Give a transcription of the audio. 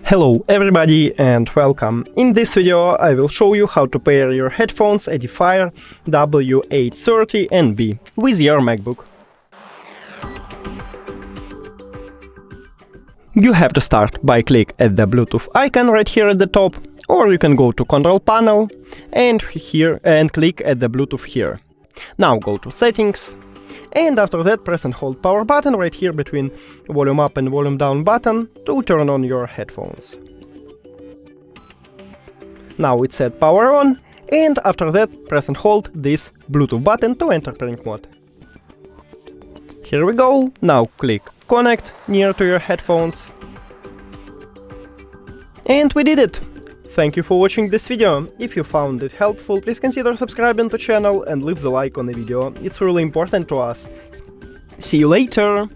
Hello everybody and welcome. In this video I will show you how to pair your headphones EDIFIER W830NB with your MacBook. You have to start by click at the Bluetooth icon right here at the top, or you can go to Control Panel and click at the Bluetooth here. Now go to Settings, and after that press and hold power button right here between volume up and volume down button to turn on your headphones. Now it's set power on, and after that press and hold this Bluetooth button to enter pairing mode. Here we go. Now click connect near to your headphones. And we did it! Thank you for watching this video. If you found it helpful, please consider subscribing to the channel and leave the like on the video. It's really important to us. See you later!